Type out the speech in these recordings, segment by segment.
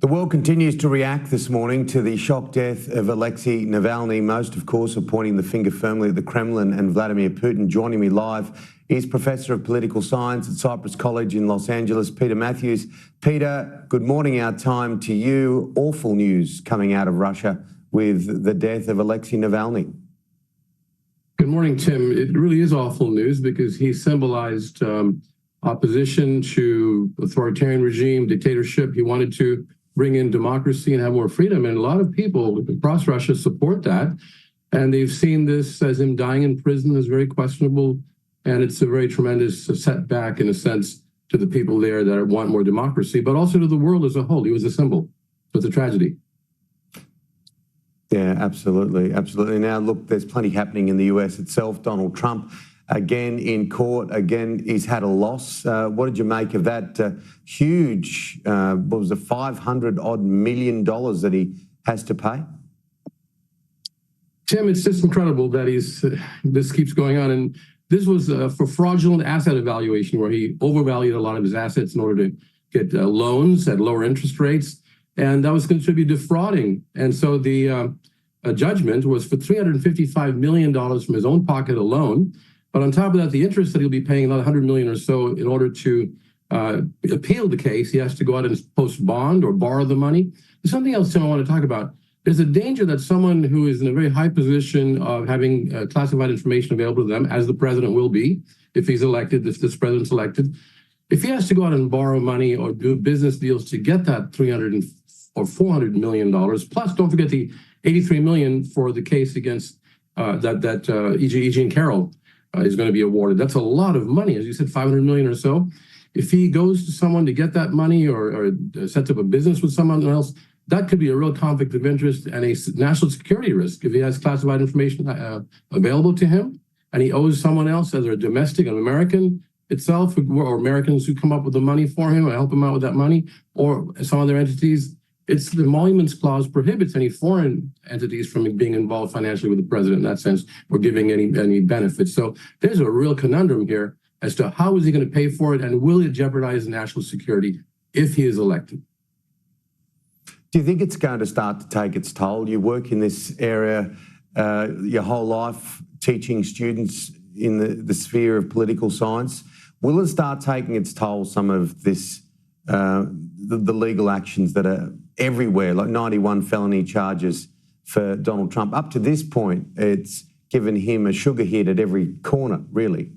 The world continues to react this morning to the shock death of Alexei Navalny. Most, of course, are pointing the finger firmly at the Kremlin and Vladimir Putin. Joining me live is Professor of Political Science at Cypress College in Los Angeles, Peter Matthews. Peter, good morning our time to you. Awful news coming out of Russia with the death of Alexei Navalny. Good morning, Tim. It really is awful news because he symbolized opposition to authoritarian regime, dictatorship. He wanted to bring in democracy and have more freedom. And a lot of people across Russia support that. And they've seen this as him dying in prison as very questionable. And it's a very tremendous setback, in a sense, to the people there that want more democracy, but also to the world as a whole. He was a symbol. So it's a tragedy. Yeah, absolutely. Absolutely. Now, look, there's plenty happening in the US itself. Donald Trump, again in court, again, he's had a loss. What did you make of that huge, what was it, $500 million that he has to pay? Tim, it's just incredible that this keeps going on. And this was for fraudulent asset evaluation, where he overvalued a lot of his assets in order to get loans at lower interest rates. And that was considered to be defrauding. And so the judgment was for $355 million from his own pocket alone. But on top of that, the interest that he'll be paying, another $100 million or so, in order to appeal the case, he has to go out and post bond or borrow the money. There's something else, Tim, I want to talk about. There's a danger that someone who is in a very high position of having classified information available to them, as the president will be, if he's elected, if this president's elected, if he has to go out and borrow money or do business deals to get that $300 or $400 million, plus don't forget the $83 million for the case against E.G. and Carroll is going to be awarded. That's a lot of money, as you said, $500 million or so. If he goes to someone to get that money or sets up a business with someone else, that could be a real conflict of interest and a national security risk if he has classified information available to him and he owes someone else, as a domestic, an American itself, or Americans who come up with the money for him or help him out with that money, or some other entities. It's the Emoluments Clause prohibits any foreign entities from being involved financially with the president in that sense, or giving any benefits. So there's a real conundrum here as to how is he going to pay for it, and will it jeopardize national security if he is elected? Do you think it's going to start to take its toll? You work in this area your whole life, teaching students in the sphere of political science. Will it start taking its toll, some of this, the legal actions that are everywhere, like 91 felony charges for Donald Trump? Up to this point, it's given him a sugar hit at every corner, really.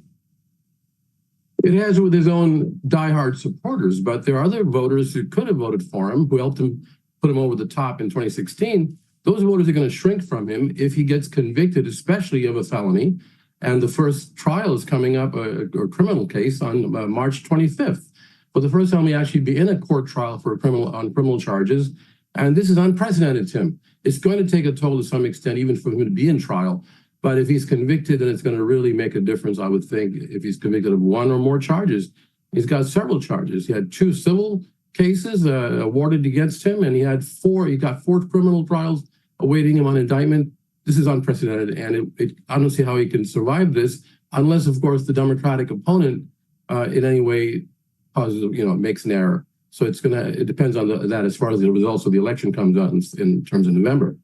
It has with his own diehard supporters, but there are other voters who could have voted for him, who helped him put him over the top in 2016. Those voters are going to shrink from him if he gets convicted, especially of a felony. And the first trial is coming up, a criminal case, on March 25th. For the first time, we actually be in a court trial for on criminal charges. And this is unprecedented, Tim. It's going to take a toll to some extent, even for him to be in trial. But if he's convicted, then it's going to really make a difference, I would think, if he's convicted of one or more charges. He's got several charges. He had 2 civil cases awarded against him, and he got 4 criminal trials awaiting him on indictment. This is unprecedented, and I don't see how he can survive this unless, of course, the Democratic opponent in any way causes, makes an error. So it depends on that as far as the results of the election comes out in terms of November.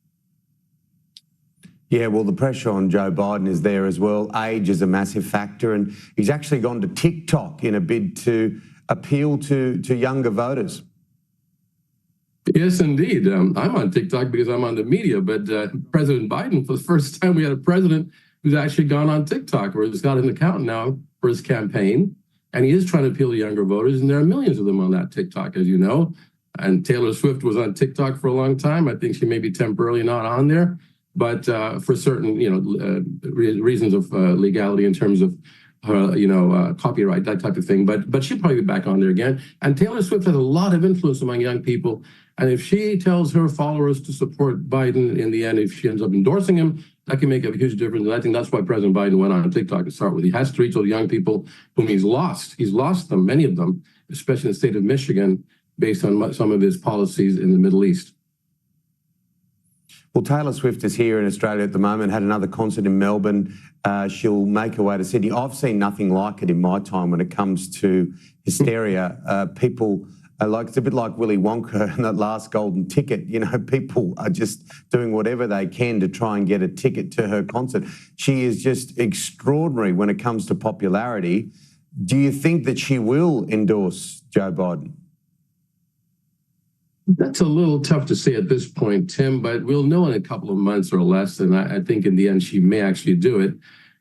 Yeah, well, the pressure on Joe Biden is there as well. Age is a massive factor, and he's actually gone to TikTok in a bid to appeal to younger voters. Yes, indeed. I'm on TikTok because I'm on the media, but President Biden, for the first time, we had a president who's actually gone on TikTok, where he's got an account now for his campaign, and he is trying to appeal to younger voters, and there are millions of them on that TikTok, as you know. And Taylor Swift was on TikTok for a long time. I think she may be temporarily not on there, but for certain, reasons of legality in terms of copyright, that type of thing. But she'll probably be back on there again. And Taylor Swift has a lot of influence among young people. And if she tells her followers to support Biden in the end, if she ends up endorsing him, that can make a huge difference. And I think that's why President Biden went on TikTok to start with. He has to reach those young people whom he's lost. He's lost them, many of them, especially in the state of Michigan, based on some of his policies in the Middle East. Well, Taylor Swift is here in Australia at the moment, had another concert in Melbourne. She'll make her way to Sydney. I've seen nothing like it in my time when it comes to hysteria. People Like it's a bit like Willy Wonka and that last golden ticket. You know, people are just doing whatever they can to try and get a ticket to her concert. She is just extraordinary when it comes to popularity. Do you think that she will endorse Joe Biden? That's a little tough to say at this point, Tim, but we'll know in a couple of months or less. And I think in the end, she may actually do it.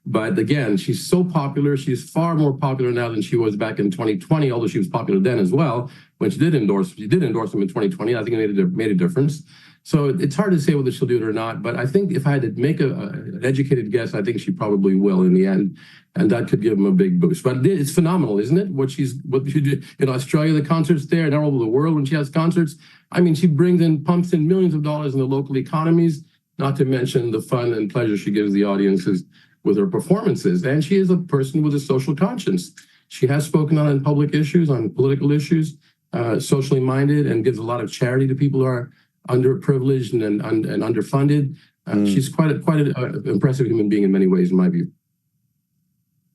But again, she's so popular. She's far more popular now than she was back in 2020, although she was popular then as well. When she did endorse him in 2020. I think it made a difference. So it's hard to say whether she'll do it or not. But I think if I had to make an educated guess, I think she probably will in the end. And that could give him a big boost. But it's phenomenal, isn't it? What she did in Australia, the concerts there, and all over the world when she has concerts. I mean, she pumps in millions of dollars in the local economies, not to mention the fun and pleasure she gives the audiences with her performances. And she is a person with a social conscience. She has spoken on public issues, on political issues, socially minded, and gives a lot of charity to people who are underprivileged and underfunded. She's quite an impressive human being in many ways, in my view.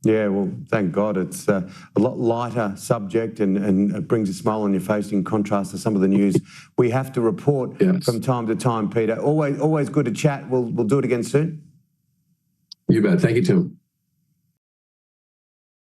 Yeah, well, thank God. It's a lot lighter subject and it brings a smile on your face in contrast to some of the news we have to report from time to time, Peter. Always good to chat. We'll do it again soon. You bet. Thank you, Tim.